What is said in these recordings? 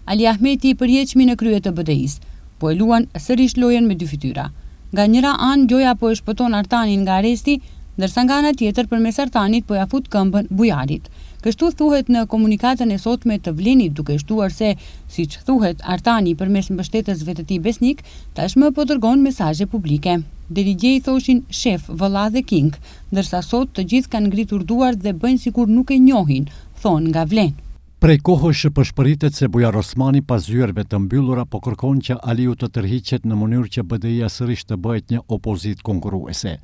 Ali Ahmeti i përjeqmi në krye të BDI-s, po e luan sërish lojën me dy fytyra. Nga njëra anë Gjoja po e shpëton Artanin nga arresti, ndërsa nga ana tjetër përmes Artanit po ja fut këmbën Bujarit. Kështu thuhet në komunikatën e sotme të Vlenit, duke shtuar se, siç thuhet, Artani përmes mbështetësve të tij besnik, tashmë po dërgon mesazhe publike. Deri dje i thoshin shef, vëlla dhe king, ndërsa sot të gjithë kanë ngritur duart dhe bëjnë sikur nuk e njohin, thon nga Vlen. Prej kohësh përshpëritet se Bujar Osmani pas zyrëve të mbyllura po kërkon që Aliu të tërhiqet në mënyrë që BDI-ja sërish të bëhet një opozit konkurruese.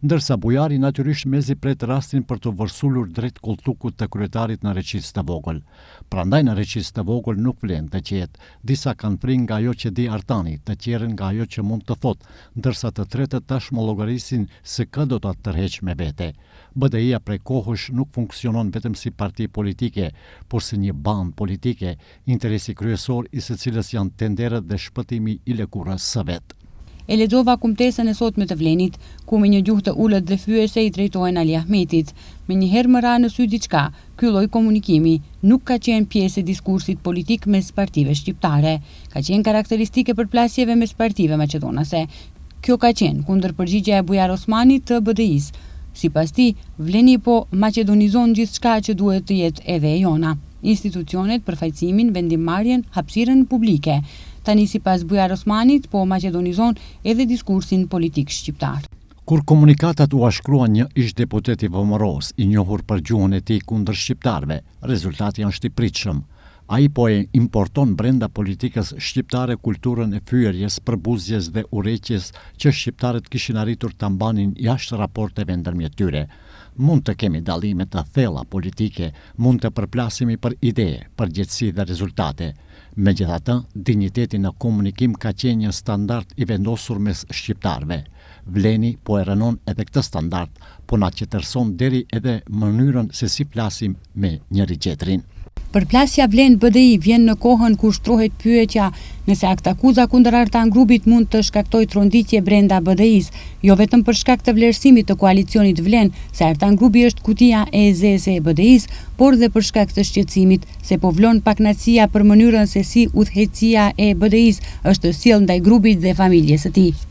Ndërsa Bujari natyrisht mezi pret rastin për të vërsulur drejt kolltukut të kryetarit në Reqicë të vogël. Prandaj në Reqicë të vogël nuk vlen të qetë. Disa kanë frikë nga ajo që di Artani, të tjerën nga ajo që mund të thotë, ndërsa të tretët tashmë llogarisin se kë do ta tërheq me vete. BDI-ja prej kohësh nuk funksionon vetëm si parti politike, por si një banë politike, interesi kryesor i së cilës janë tenderët dhe shpëtimi i lëkurës së vet. E lexova kumtesën e sotme të Vlenit, ku me një gjuhë të ulët dhe fyese i drejtohen Ali Ahmetit. Me njëherë më ra në sy diçka, ky lloj komunikimi nuk ka qenë pjesë e diskursit politik mes partive shqiptare, ka qenë karakteristike përplasjeve mes partive maqedonase. Kjo ka qenë kundërpërgjigja e Bujar Osmanit të BDI-s. Sipas tij, Vleni po maqedonizon gjithçka që duhet të jetë edhe e jona. Institucionet, përfaqësimin, vendimmarrjen, hapësirën publike. Tani sipas Bujar Osmanit po maqedonizon edhe diskursin politik shqiptar. Kur komunikatat u shkruan një ish deputet i Vomoros, i njohur për gjuhën e tij kundër shqiptarëve, rezultati është i pritshëm. Ai po e importon brenda politikës shqiptare kulturën e fyerjes, përbuzjes dhe urrëqjes që shqiptarët kishin arritur ta mbanin jashtë raporteve ndërmjet tyre. Mund të kemi dallime të thella politike, mund të përplasemi për ide, përgjegjësi dhe rezultate. Megjithatë, dinjiteti në komunikim ka qenë një standard i vendosur mes shqiptarëve. Vleni po e rënon edhe këtë standard, po na qetërson deri edhe mënyrën se si flasim me njëri tjetrin. Përplasja Vlen BDI vjen në kohën kur shtrohet pyetja nëse aktakuza kundër Artan Grupit mund të shkaktojë tronditje brenda BDI-s, jo vetëm për shkak të vlerësimit të koalicionit Vlen, se Artan Grupi është kutia e zeze e BDI-s, por dhe për shkak të shqetësimit se po vlon pakënaqësia për mënyrën se si udhëheqësia e BDI-s është sjell ndaj grupit dhe familjes së tij.